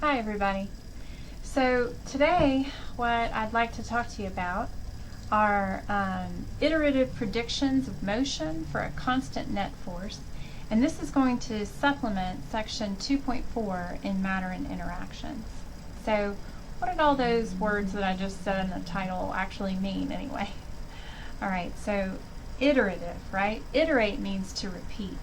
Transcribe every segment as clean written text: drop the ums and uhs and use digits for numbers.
Hi everybody. So today what I'd like to talk to you about are iterative predictions of motion for a constant net force, and this is going to supplement section 2.4 in matter and interactions. So what did all those words that I just said in the title actually mean anyway? Alright, so iterative, right? Iterate means to repeat.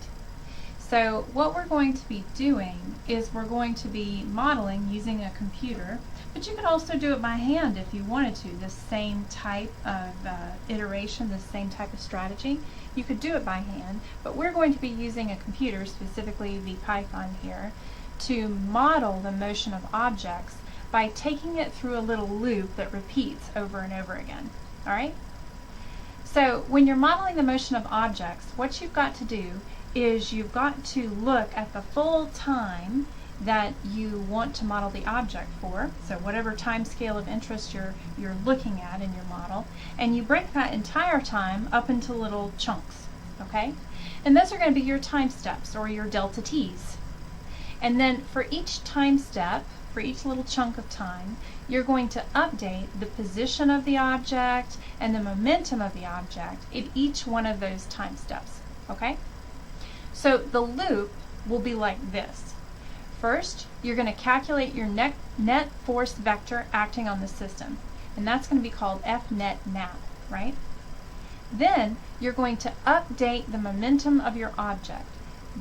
So what we're going to be doing is we're going to be modeling using a computer, but you could also do it by hand if you wanted to, the same type of iteration, the same type of strategy. You could do it by hand, but we're going to be using a computer, specifically VPython here, to model the motion of objects by taking it through a little loop that repeats over and over again. Alright? So when you're modeling the motion of objects, what you've got to do is you've got to look at the full time that you want to model the object for, so whatever time scale of interest you're looking at in your model, and you break that entire time up into little chunks, okay? And those are going to be your time steps, or your delta t's. And then for each time step, for each little chunk of time, you're going to update the position of the object and the momentum of the object in each one of those time steps, okay? So the loop will be like this. First, you're going to calculate your net force vector acting on the system, and that's going to be called F-net nap, right? Then you're going to update the momentum of your object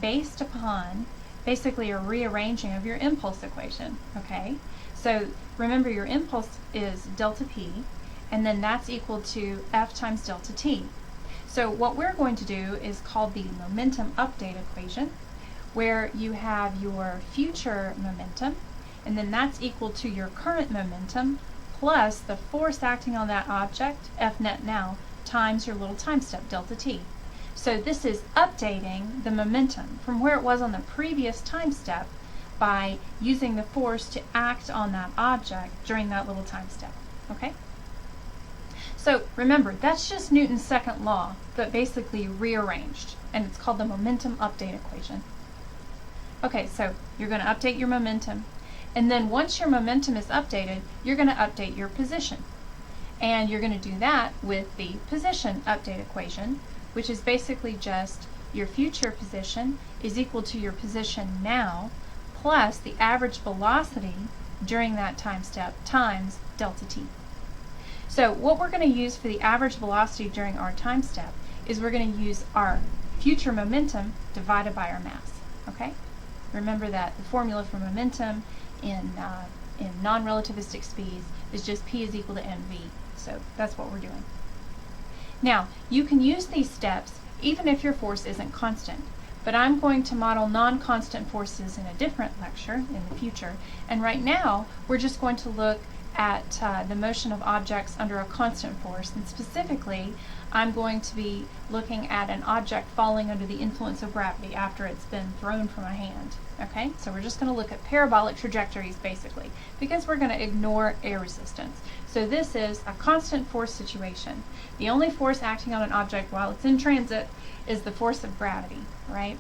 based upon basically a rearranging of your impulse equation, okay? So remember, your impulse is delta P, and then that's equal to F times delta T. So what we're going to do is called the momentum update equation, where you have your future momentum, and then that's equal to your current momentum plus the force acting on that object, F net now, times your little time step, delta T. So this is updating the momentum from where it was on the previous time step by using the force to act on that object during that little time step, okay? So remember, that's just Newton's second law, but basically rearranged, and it's called the momentum update equation. Okay, so you're going to update your momentum, and then once your momentum is updated, you're going to update your position. And you're going to do that with the position update equation, which is basically just your future position is equal to your position now plus the average velocity during that time step times delta T. So what we're going to use for the average velocity during our time step is we're going to use our future momentum divided by our mass, okay? Remember that the formula for momentum in non-relativistic speeds is just P is equal to mv, so that's what we're doing. Now, you can use these steps even if your force isn't constant, but I'm going to model non-constant forces in a different lecture in the future, and right now we're just going to look at the motion of objects under a constant force, and specifically I'm going to be looking at an object falling under the influence of gravity after it's been thrown from a hand. Okay, so we're just going to look at parabolic trajectories basically, because we're going to ignore air resistance. So this is a constant force situation. The only force acting on an object while it's in transit is the force of gravity, right?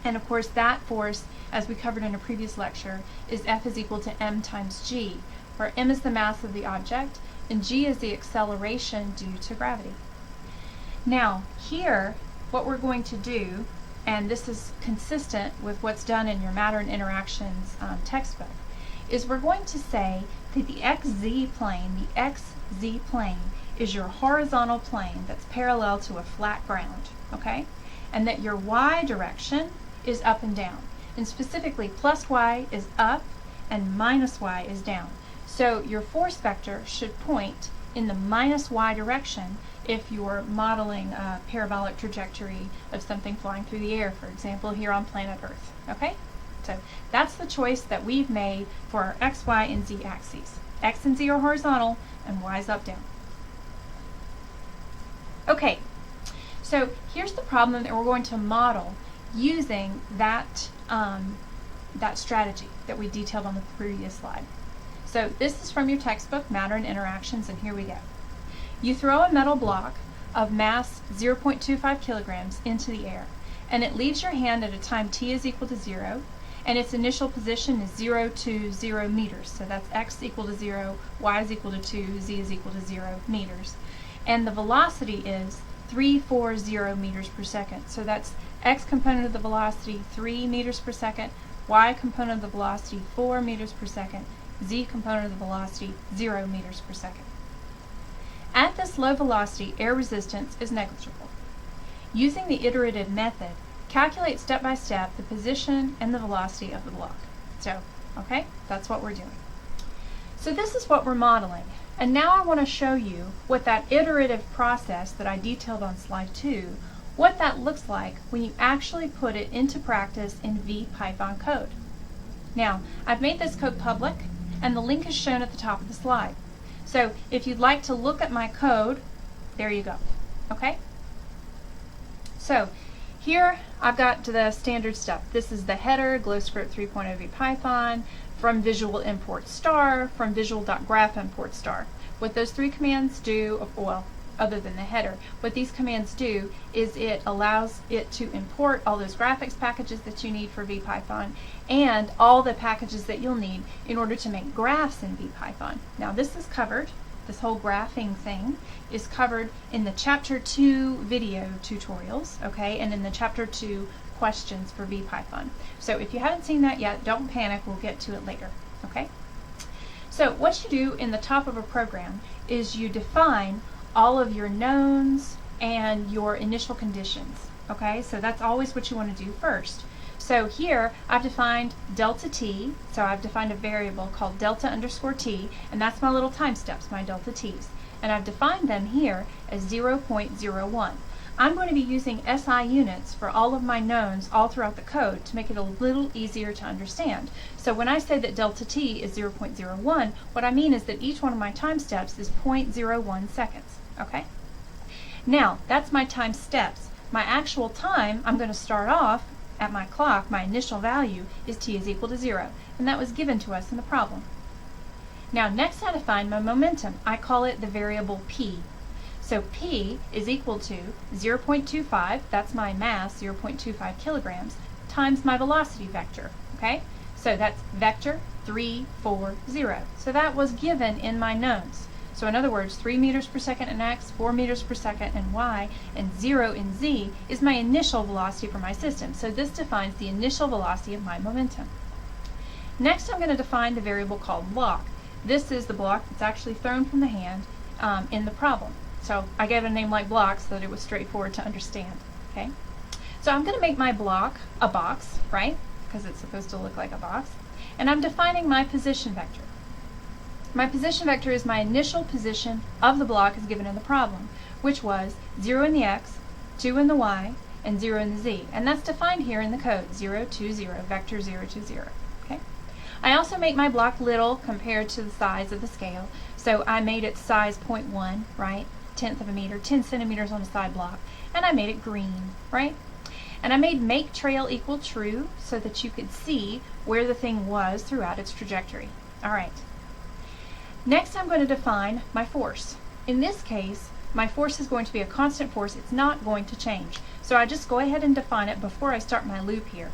And of course that force, as we covered in a previous lecture, is F is equal to m times g, where m is the mass of the object and g is the acceleration due to gravity. Now here, what we're going to do, and this is consistent with what's done in your matter and interactions textbook, is we're going to say that the xz plane is your horizontal plane that's parallel to a flat ground, okay? And that your y direction is up and down. And specifically, plus y is up and minus y is down. So your force vector should point in the minus y direction if you're modeling a parabolic trajectory of something flying through the air, for example, here on planet Earth. Okay? So that's the choice that we've made for our x, y, and z axes. X and z are horizontal, and y is up, down. Okay, so here's the problem that we're going to model using that, that strategy that we detailed on the previous slide. So this is from your textbook, Matter and Interactions, and here we go. You throw a metal block of mass 0.25 kilograms into the air, and it leaves your hand at a time t is equal to 0, and its initial position is 0 to 0 meters. So that's x equal to 0, y is equal to 2, z is equal to 0 meters. And the velocity is 340 meters per second. So that's x component of the velocity, 3 meters per second, y component of the velocity, 4 meters per second, z component of the velocity, 0 meters per second. At this low velocity, air resistance is negligible. Using the iterative method, calculate step by step the position and the velocity of the block. So, okay, that's what we're doing. So this is what we're modeling. And now I want to show you what that iterative process that I detailed on slide 2, what that looks like when you actually put it into practice in VPython code. Now, I've made this code public, and the link is shown at the top of the slide. So if you'd like to look at my code, there you go. Okay? So here I've got the standard stuff. This is the header, GlowScript 3.0 VPython, from visual import star, from visual.graph import star. What those three commands do, well, other than the header, what these commands do is it allows it to import all those graphics packages that you need for VPython and all the packages that you'll need in order to make graphs in VPython. Now this is covered, this whole graphing thing is covered in the chapter 2 video tutorials, okay, and in the chapter 2 questions for VPython. So if you haven't seen that yet, don't panic, we'll get to it later, okay? So what you do in the top of a program is you define all of your knowns and your initial conditions, okay? So that's always what you want to do first. So here I've defined delta t, so I've defined a variable called delta underscore t, and that's my little time steps, my delta t's. And I've defined them here as 0.01. I'm going to be using SI units for all of my knowns all throughout the code to make it a little easier to understand. So when I say that delta t is 0.01, what I mean is that each one of my time steps is 0.01 seconds. Okay? Now, that's my time steps. My actual time, I'm going to start off at my clock, my initial value is t is equal to 0, and that was given to us in the problem. Now, next I define my momentum. I call it the variable p. So p is equal to 0.25, that's my mass, 0.25 kilograms, times my velocity vector, okay? So that's vector 340. So that was given in my knowns. So in other words, 3 meters per second in x, 4 meters per second in y, and 0 in z is my initial velocity for my system. So this defines the initial velocity of my momentum. Next I'm going to define the variable called block. This is the block that's actually thrown from the hand in the problem. So I gave it a name like block so that it was straightforward to understand. Okay? So I'm going to make my block a box, right? Because it's supposed to look like a box. And I'm defining my position vector. My position vector is my initial position of the block as given in the problem, which was 0 in the x, 2 in the y, and 0 in the z. And that's defined here in the code, 0, 2, 0, vector 0, 2, 0. Okay? I also make my block little compared to the size of the scale. So I made it size 0.1, right? 1/10 of a meter, 10 centimeters on a side block. And I made it green, right? And I made make trail equal true so that you could see where the thing was throughout its trajectory. All right. Next I'm going to define my force. In this case, my force is going to be a constant force. It's not going to change. So I just go ahead and define it before I start my loop here.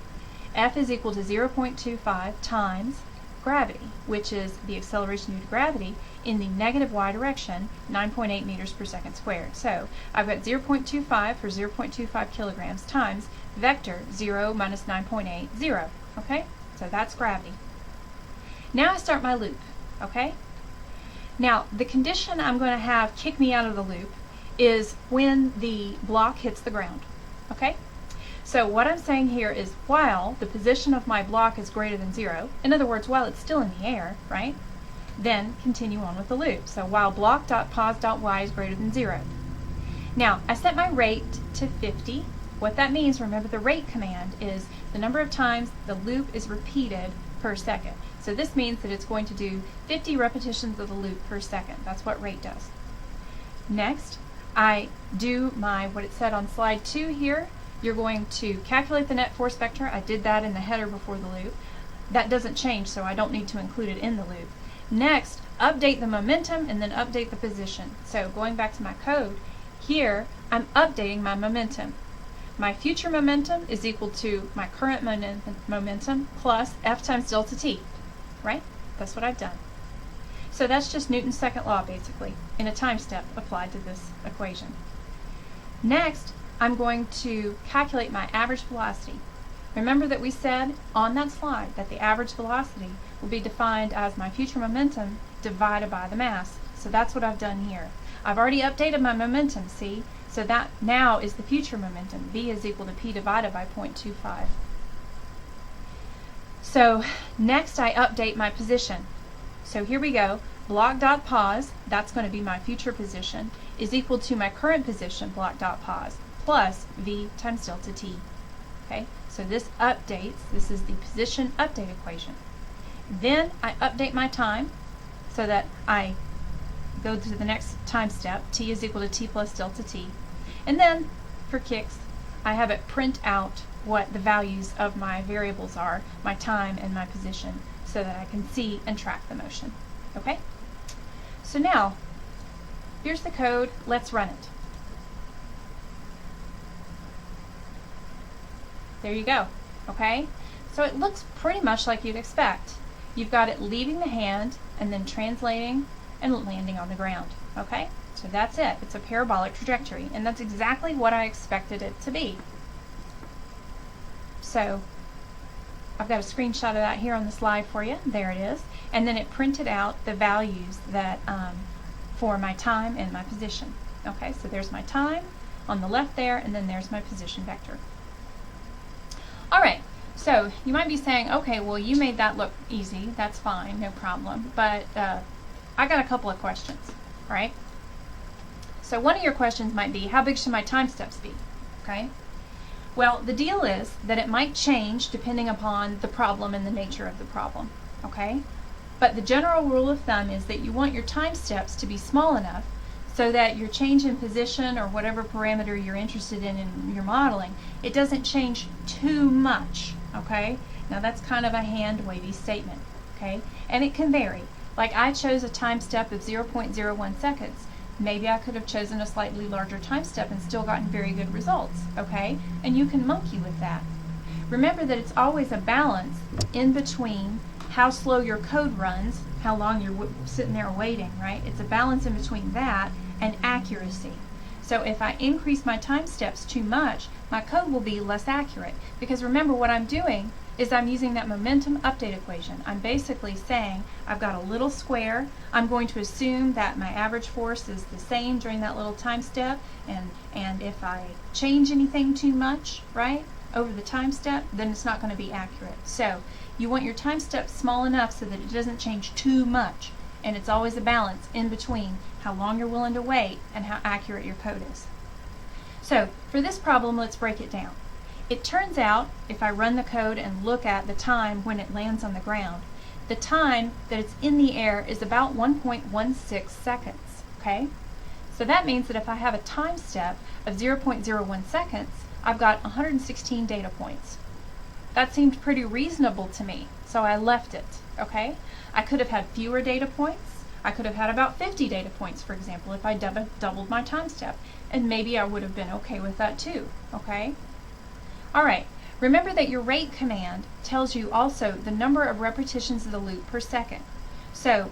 F is equal to 0.25 times gravity, which is the acceleration due to gravity in the negative y direction, 9.8 meters per second squared. So I've got 0.25 for 0.25 kilograms times vector 0 minus 9.8, 0. Okay? So that's gravity. Now I start my loop. Okay? Now, the condition I'm going to have kick me out of the loop is when the block hits the ground. Okay? So what I'm saying here is while the position of my block is greater than 0, in other words, while it's still in the air, right? Then continue on with the loop. So while block.pos.y is greater than 0. Now, I set my rate to 50. What that means, remember the rate command is the number of times the loop is repeated per second. So this means that it's going to do 50 repetitions of the loop per second. That's what rate does. Next, I do what it said on slide 2 here. You're going to calculate the net force vector. I did that in the header before the loop. That doesn't change, so I don't need to include it in the loop. Next, update the momentum and then update the position. So going back to my code, here I'm updating my momentum. my future momentum is equal to my current momentum plus F times delta T, right? That's what I've done. So that's just Newton's second law, basically, in a time step applied to this equation. Next, I'm going to calculate my average velocity. Remember that we said on that slide that the average velocity will be defined as my future momentum divided by the mass. So that's what I've done here. I've already updated my momentum, see? So that now is the future momentum. V is equal to P divided by 0.25. So next I update my position. So here we go. Block dot pause, that's going to be my future position, is equal to my current position, block dot pause, plus V times delta T. Okay, so this updates, this is the position update equation. Then I update my time so that I go to the next time step, T is equal to T plus delta T. And then, for kicks, I have it print out what the values of my variables are, my time and my position, so that I can see and track the motion. Okay? So now, here's the code, let's run it. There you go, okay? So it looks pretty much like you'd expect. You've got it leaving the hand and then translating and landing on the ground, okay? So that's it, it's a parabolic trajectory, and that's exactly what I expected it to be. So I've got a screenshot of that here on the slide for you. There it is. And then it printed out the values that for my time and my position. Okay, so there's my time on the left there, and then there's my position vector. All right, so you might be saying, okay, well, you made that look easy. That's fine, no problem. But I got a couple of questions, all right? So one of your questions might be, how big should my time steps be? Okay. Well, the deal is that it might change depending upon the problem and the nature of the problem, okay? But the general rule of thumb is that you want your time steps to be small enough so that your change in position or whatever parameter you're interested in your modeling, it doesn't change too much, okay? Now that's kind of a hand-wavy statement, okay? And it can vary. Like I chose a time step of 0.01 seconds. Maybe I could have chosen a slightly larger time step and still gotten very good results, okay? And you can monkey with that. Remember that it's always a balance in between how slow your code runs, how long you're sitting there waiting, right? It's a balance in between that and accuracy. So if I increase my time steps too much, my code will be less accurate. Because remember, what I'm doing is I'm using that momentum update equation. I'm basically saying I've got a little square. I'm going to assume that my average force is the same during that little time step, and if I change anything too much, right, over the time step, then it's not going to be accurate. So you want your time step small enough so that it doesn't change too much, and it's always a balance in between how long you're willing to wait and how accurate your code is. So for this problem, let's break it down. It turns out, if I run the code and look at the time when it lands on the ground, the time that it's in the air is about 1.16 seconds, okay? So that means that if I have a time step of 0.01 seconds, I've got 116 data points. That seemed pretty reasonable to me, so I left it, okay? I could have had fewer data points. I could have had about 50 data points, for example, if I doubled my time step, and maybe I would have been okay with that too, okay? All right, remember that your rate command tells you also the number of repetitions of the loop per second. So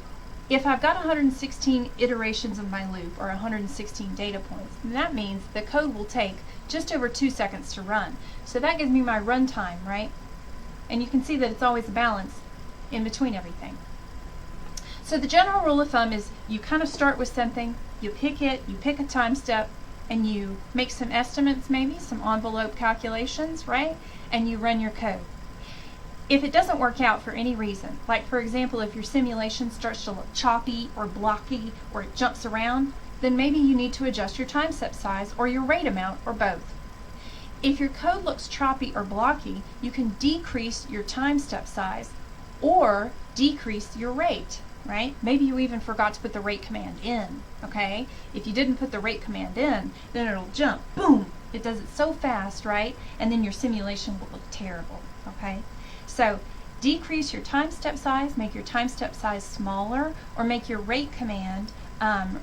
if I've got 116 iterations of my loop, or 116 data points, then that means the code will take just over 2 seconds to run. So that gives me my run time, right? And you can see that it's always a balance in between everything. So the general rule of thumb is you kind of start with something, you pick it, you pick a time step, and you make some estimates, maybe some envelope calculations, right? And you run your code. If it doesn't work out for any reason, like for example, if your simulation starts to look choppy or blocky or it jumps around, then maybe you need to adjust your time step size or your rate amount or both. If your code looks choppy or blocky, you can decrease your time step size or decrease your rate, right? Maybe you even forgot to put the rate command in, okay? If you didn't put the rate command in, then it'll jump, boom! It does it so fast, right? And then your simulation will look terrible, okay? So decrease your time step size, make your time step size smaller, or make your rate command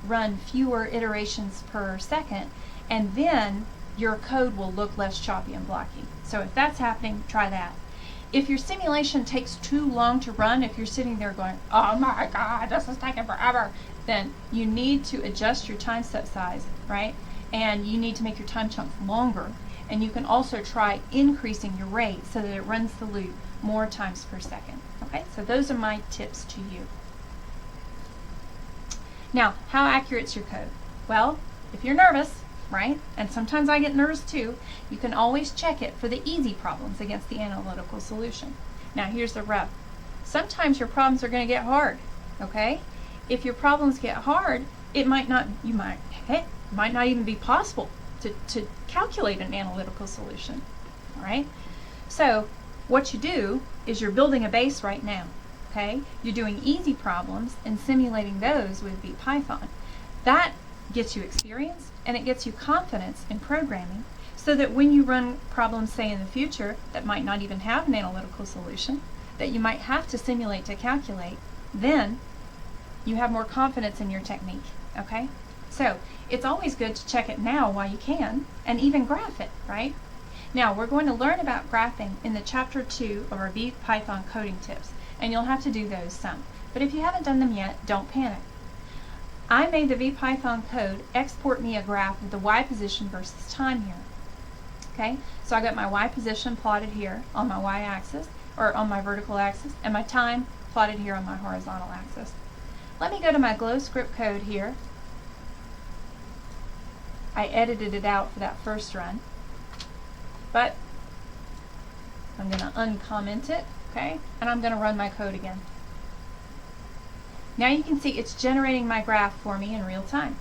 run fewer iterations per second, and then your code will look less choppy and blocky. So if that's happening, try that. If your simulation takes too long to run, if you're sitting there going, oh my God, this is taking forever, then you need to adjust your time step size, right? And you need to make your time chunks longer. And you can also try increasing your rate so that it runs the loop more times per second. Okay, so those are my tips to you. Now, how accurate is your code? Well, if you're nervous, right, and sometimes I get nervous too, you can always check it for the easy problems against the analytical solution. Now, here's the rub. Sometimes your problems are going to get hard, okay? If your problems get hard, it might not even be possible to calculate an analytical solution, all right? So what you do is you're building a base right now, okay? You're doing easy problems and simulating those with VPython. That gets you experience and it gets you confidence in programming so that when you run problems, say in the future, that might not even have an analytical solution, that you might have to simulate to calculate, then you have more confidence in your technique, okay? So it's always good to check it now while you can and even graph it, right? Now we're going to learn about graphing in the chapter 2 of our VPython coding tips, and you'll have to do those some. But if you haven't done them yet, don't panic. I made the VPython code export me a graph of the y position versus time here. Okay, so I got my y position plotted here on my y-axis, or on my vertical axis, and my time plotted here on my horizontal axis. Let me go to my Glow script code here. I edited it out for that first run, but I'm going to uncomment it, okay, and I'm going to run my code again. Now you can see it's generating my graph for me in real time.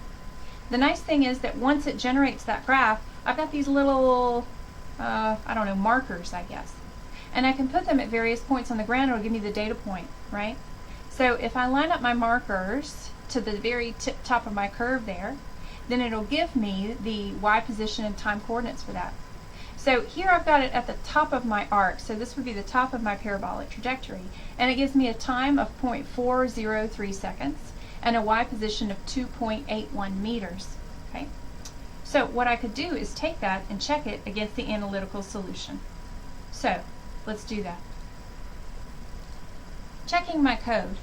The nice thing is that once it generates that graph, I've got these little, I don't know, markers, I guess. And I can put them at various points on the ground. It'll give me the data point, right? So if I line up my markers to the very top of my curve there, then it'll give me the y position and time coordinates for that. So here I've got it at the top of my arc, so this would be the top of my parabolic trajectory, and it gives me a time of 0.403 seconds and a y position of 2.81 meters. Okay? So what I could do is take that and check it against the analytical solution. So let's do that. Checking my code.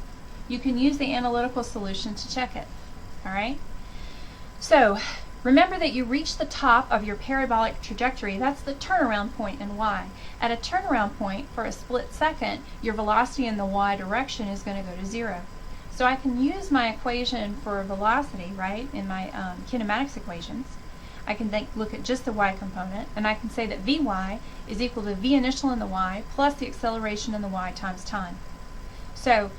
You can use the analytical solution to check it. All right? So remember that you reach the top of your parabolic trajectory. That's the turnaround point in y. At a turnaround point, for a split second, your velocity in the y direction is going to go to 0. So I can use my equation for velocity, right, in my kinematics equations. I can then look at just the y component, and I can say that Vy is equal to V initial in the y plus the acceleration in the y times time. So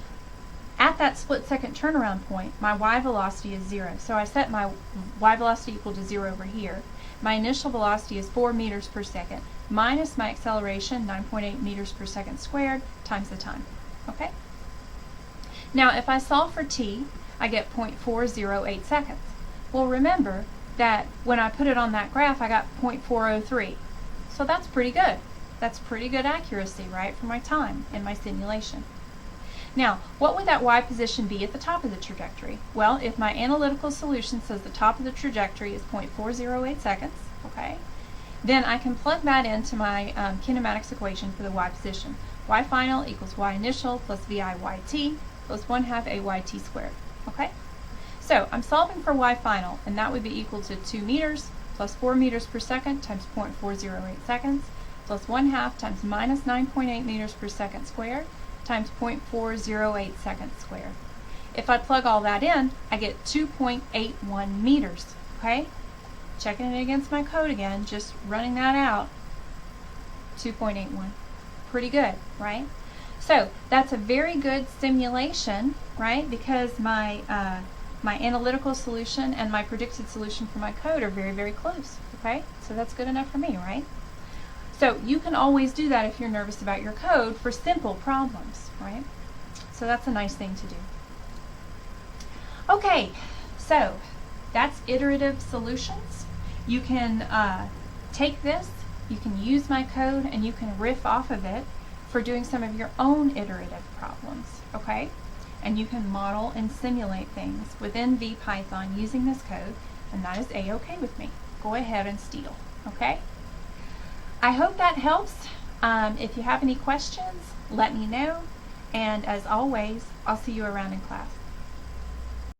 at that split second turnaround point, my y velocity is 0. So I set my y velocity equal to 0 over here. My initial velocity is 4 meters per second minus my acceleration, 9.8 meters per second squared, times the time. Okay? Now if I solve for t, I get 0.408 seconds. Well, remember that when I put it on that graph, I got 0.403. So that's pretty good. That's pretty good accuracy, right, for my time in my simulation. Now, what would that y position be at the top of the trajectory? Well, if my analytical solution says the top of the trajectory is 0.408 seconds, okay, then I can plug that into my kinematics equation for the y position. Y final equals y initial plus vi yt plus 1/2 ayt squared, okay? So I'm solving for y final, and that would be equal to 2 meters plus 4 meters per second times 0.408 seconds plus 1/2 times minus 9.8 meters per second squared times 0.408 seconds squared. If I plug all that in, I get 2.81 meters, okay? Checking it against my code again, just running that out, 2.81. Pretty good, right? So that's a very good simulation, right? Because my my analytical solution and my predicted solution for my code are very, very close, okay? So that's good enough for me, right? So you can always do that if you're nervous about your code for simple problems, right? So that's a nice thing to do. Okay, so that's iterative solutions. You can take this, you can use my code, and you can riff off of it for doing some of your own iterative problems, okay? And you can model and simulate things within VPython using this code, and that is A-okay with me. Go ahead and steal, Okay? I hope that helps. If you have any questions, let me know. And as always, I'll see you around in class.